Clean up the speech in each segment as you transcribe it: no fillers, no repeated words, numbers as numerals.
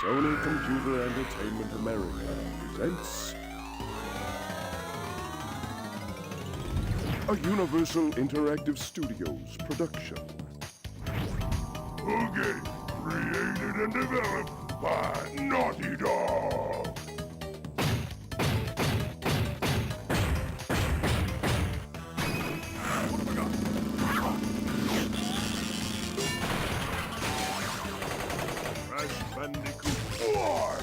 Sony Computer Entertainment America presents a Universal Interactive Studios production. A game created and developed by Naughty Dog. Crash Bandicoot 4.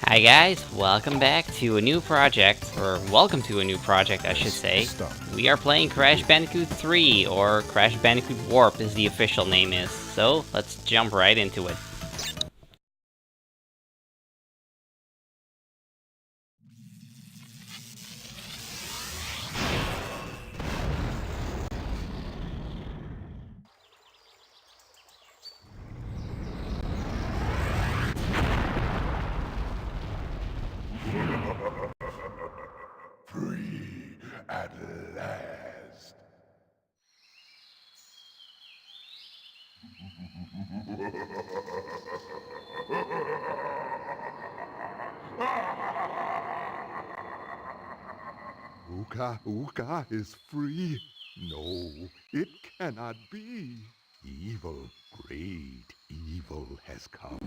Hi guys, welcome back to a new project, or welcome to a new project I should say. We are playing Crash Bandicoot 3, or Crash Bandicoot Warp as the official name is, so let's jump right into it. Free at last. Uka is free? No, it cannot be. Evil, great evil has come.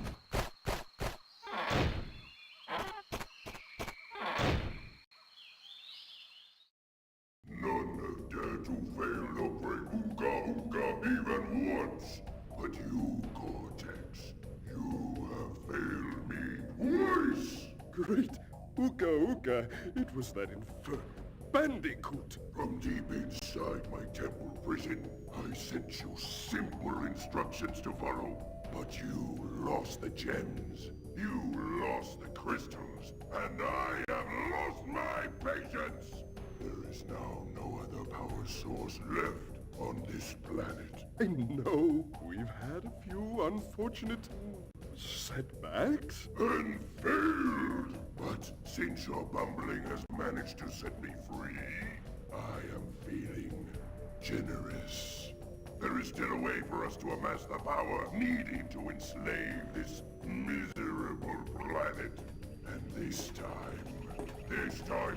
None dare to fail to break Uka even once. But you, Cortex, you have failed me twice. Great Uka, it was that infernal Bandicoot. From deep inside my temple prison, I sent you simple instructions to follow. But you lost the gems, you lost the crystals, and I have lost my patience. There is now no other power source left on this planet. I know we've had a few unfortunate setbacks. And failed. But since your bumbling has managed to set me free, I am feeling generous. There is still a way for us to amass the power needed to enslave this miserable planet. And this time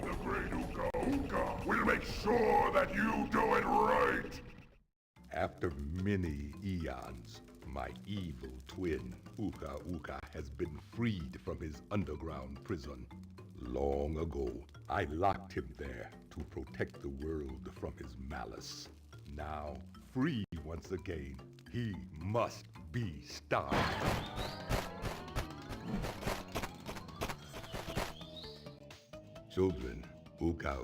the great Uka will make sure that you do it right. After many eons, my evil twin, Uka, has been freed from his underground prison. Long ago, I locked him there to protect the world from his malice. Now, free once again, he must be stopped. Children, Uka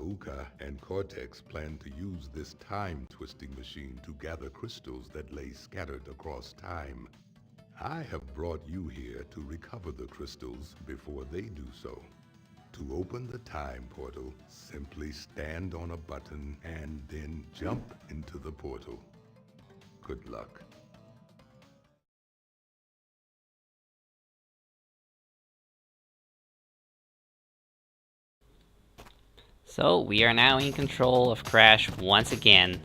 and Cortex plan to use this time-twisting machine to gather crystals that lay scattered across time. I have brought you here to recover the crystals before they do so. To open the time portal, simply stand on a button and then jump into the portal. Good luck. So we are now in control of Crash once again.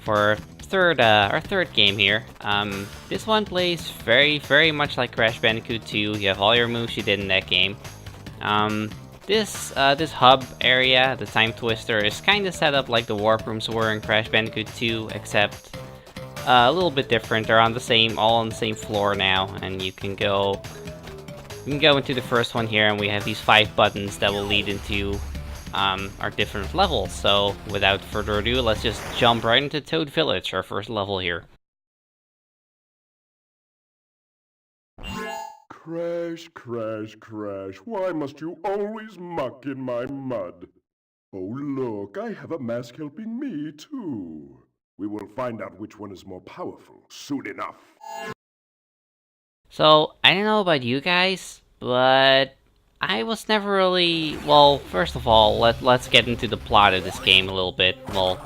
For our third game here. This one plays very much like Crash Bandicoot 2. You have all your moves you did in that game. This hub area, the Time Twister, is kind of set up like the warp rooms were in Crash Bandicoot 2, except a little bit different. They're all on the same floor now, and you can go into the first one here, and we have these 5 buttons that will lead into our different levels. So without further ado, let's just jump right into Toad Village, our first level here. Crash, why must you always muck in my mud? Oh look, I have a mask helping me too. We will find out which one is more powerful soon enough. So, I don't know about you guys, but I was never really... Well, first of all, let's get into the plot of this game a little bit. Well,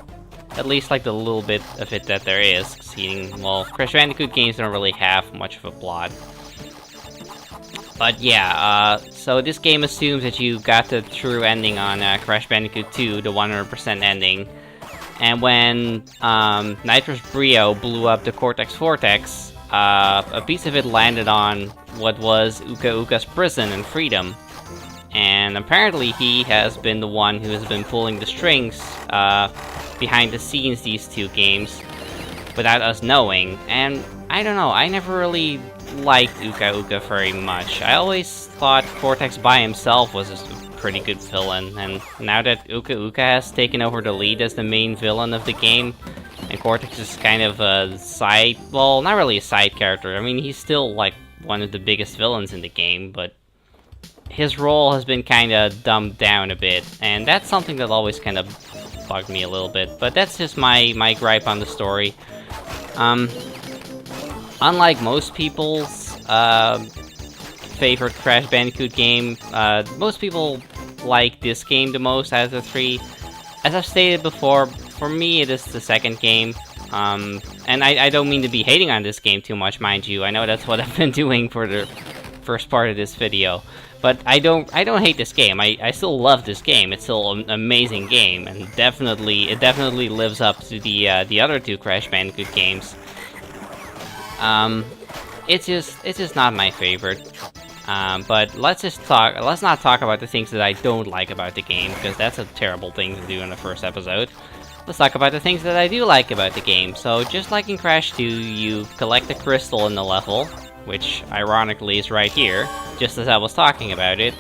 at least like the little bit of it that there is. Seeing, well, Crash Bandicoot games don't really have much of a plot. But yeah, so this game assumes that you got the true ending on Crash Bandicoot 2, the 100% ending. And when Nitrous Brio blew up the Cortex Vortex, a piece of it landed on what was Uka Uka's prison and freedom. And apparently he has been the one who has been pulling the strings behind the scenes these two games without us knowing. And I don't know, I never really liked Uka Uka very much. I always thought Cortex by himself was a pretty good villain, and now that Uka Uka has taken over the lead as the main villain of the game, and Cortex is kind of a side, well, not really a side character. I mean, he's still like one of the biggest villains in the game, but his role has been kind of dumbed down a bit, and that's something that always kind of bugged me a little bit. But that's just my gripe on the story. Unlike most people's favorite Crash Bandicoot game, most people like this game the most out of the three. As I've stated before, for me it is the second game. And I don't mean to be hating on this game too much, mind you. I know that's what I've been doing for the first part of this video. But I don't hate this game. I still love this game. It's still an amazing game, and it definitely lives up to the other two Crash Bandicoot games. It's just not my favorite. But let's not talk about the things that I don't like about the game, because that's a terrible thing to do in the first episode. Let's talk about the things that I do like about the game. So, just like in Crash 2, you collect a crystal in the level, which ironically is right here, just as I was talking about it.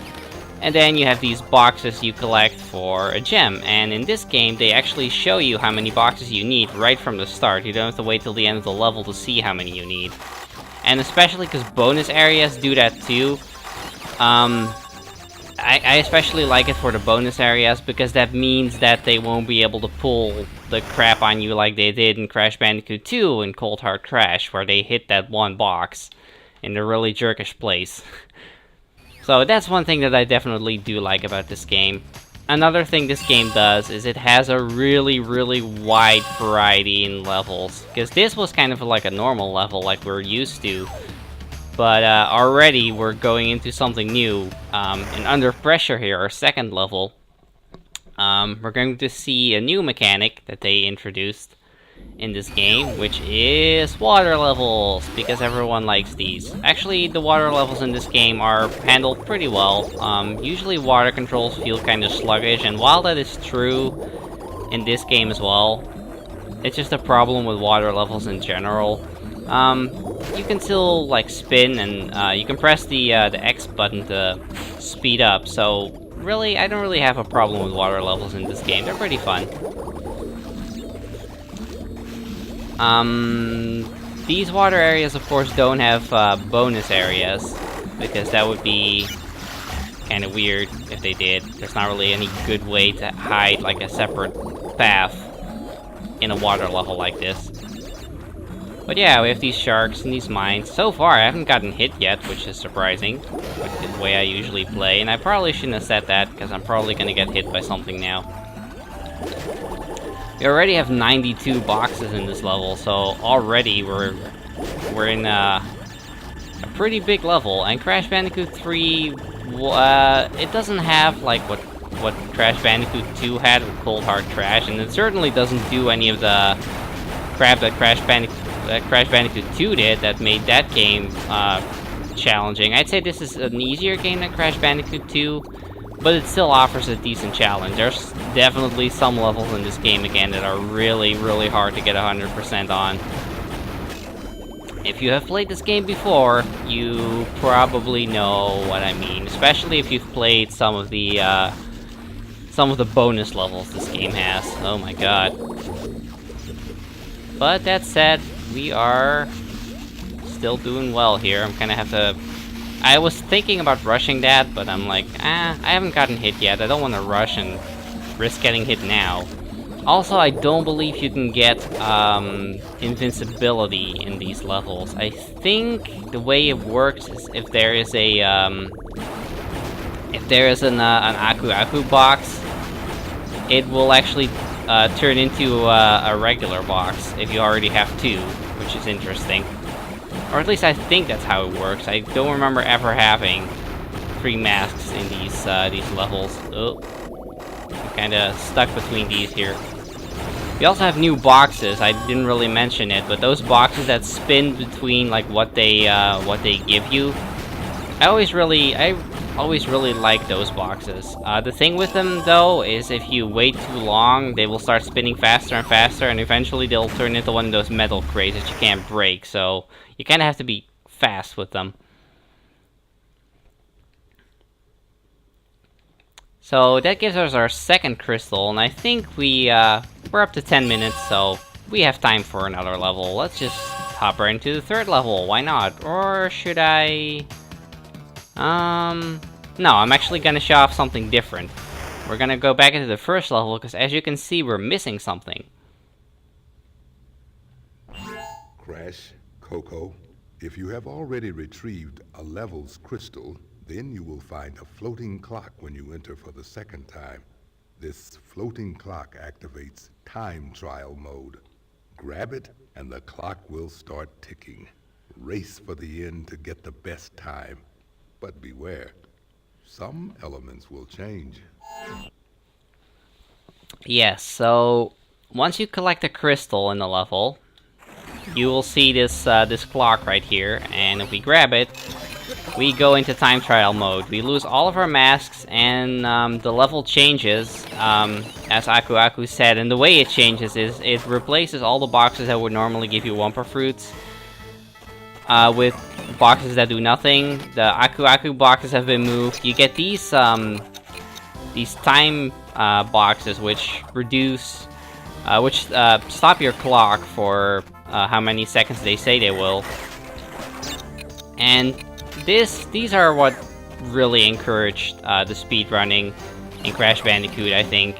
And then you have these boxes you collect for a gem, and in this game they actually show you how many boxes you need right from the start. You don't have to wait till the end of the level to see how many you need. And especially because bonus areas do that too. I especially like it for the bonus areas, because that means that they won't be able to pull the crap on you like they did in Crash Bandicoot 2 and Cold Hard Crash, where they hit that one box in a really jerkish place. So that's one thing that I definitely do like about this game. Another thing this game does is it has a really wide variety in levels. Because this was kind of like a normal level like we're used to. But already we're going into something new. And Under Pressure here, our second level, we're going to see a new mechanic that they introduced in this game, which is water levels, because everyone likes these. Actually, the water levels in this game are handled pretty well. Usually water controls feel kind of sluggish, and while that is true in this game as well, it's just a problem with water levels in general. You can still like spin, and you can press the X button to speed up, so really, I don't really have a problem with water levels in this game. They're pretty fun. These water areas, of course, don't have bonus areas, because that would be kind of weird if they did. There's not really any good way to hide like a separate path in a water level like this. But yeah, we have these sharks and these mines. So far, I haven't gotten hit yet, which is surprising, with the way I usually play, and I probably shouldn't have said that, because I'm probably gonna get hit by something now. We already have 92 boxes in this level, so already we're in a pretty big level. And Crash Bandicoot 3, it doesn't have like what Crash Bandicoot 2 had with Cold Hard Crash, and it certainly doesn't do any of the crap that Crash Bandicoot 2 did that made that game challenging. I'd say this is an easier game than Crash Bandicoot 2. But it still offers a decent challenge. There's definitely some levels in this game, again, that are really hard to get 100% on. If you have played this game before, you probably know what I mean. Especially if you've played some of the bonus levels this game has. Oh my god. But that said, we are still doing well here. I'm gonna have to... I was thinking about rushing that, but I'm like, I haven't gotten hit yet. I don't want to rush and risk getting hit now. Also, I don't believe you can get invincibility in these levels. I think the way it works is if there is an Aku Aku box, it will actually turn into a regular box if you already have two, which is interesting. Or at least I think that's how it works. I don't remember ever having 3 masks in these levels. Oh, I'm kind of stuck between these here. We also have new boxes. I didn't really mention it, but those boxes that spin between like what they give you, I always really like those boxes. The thing with them though is if you wait too long, they will start spinning faster and faster, and eventually they'll turn into one of those metal crates that you can't break. So you kind of have to be fast with them. So that gives us our second crystal, and I think we're up to 10 minutes, so we have time for another level. Let's just hop right into the third level, why not? Or should I... No, I'm actually gonna show off something different. We're gonna go back into the first level, because as you can see, we're missing something. Crash, Coco, if you have already retrieved a level's crystal, then you will find a floating clock when you enter for the second time. This floating clock activates time trial mode. Grab it, and the clock will start ticking. Race for the end to get the best time. But beware, some elements will change. Yes, so once you collect a crystal in the level, you will see this this clock right here, and if we grab it, we go into time trial mode. We lose all of our masks, and the level changes, as Aku Aku said, and the way it changes is it replaces all the boxes that would normally give you Wumpa Fruits with boxes that do nothing. The Aku Aku boxes have been moved. You get these time boxes which reduce, stop your clock for how many seconds they say they will. And these are what really encouraged the speedrunning in Crash Bandicoot, I think.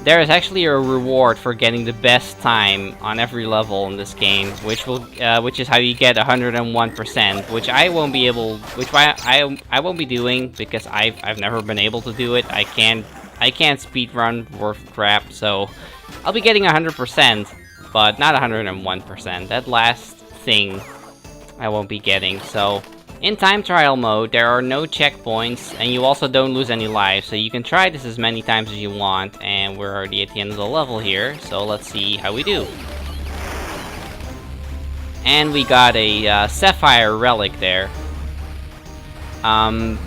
There is actually a reward for getting the best time on every level in this game, which is how you get 101%, which I won't be doing because I've never been able to do it. I can't speedrun worth crap, so I'll be getting 100%, but not 101%. That last thing I won't be getting. So in time trial mode, there are no checkpoints, and you also don't lose any lives, so you can try this as many times as you want, and we're already at the end of the level here, so let's see how we do. And we got a sapphire relic there.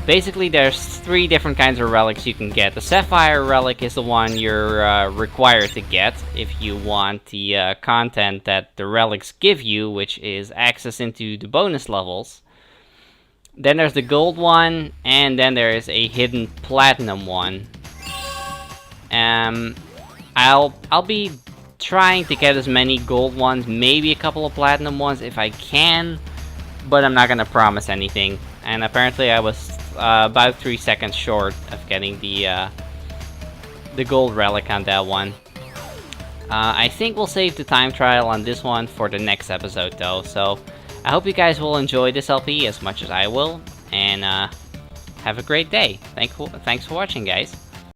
Basically there's 3 different kinds of relics you can get. The sapphire relic is the one you're required to get if you want the content that the relics give you, which is access into the bonus levels. Then there's the gold one, and then there is a hidden platinum one. I'll be trying to get as many gold ones, maybe a couple of platinum ones if I can, but I'm not gonna promise anything. And apparently I was about 3 seconds short of getting the gold relic on that one. I think we'll save the time trial on this one for the next episode though, so I hope you guys will enjoy this LP as much as I will, and have a great day. Thanks for watching, guys.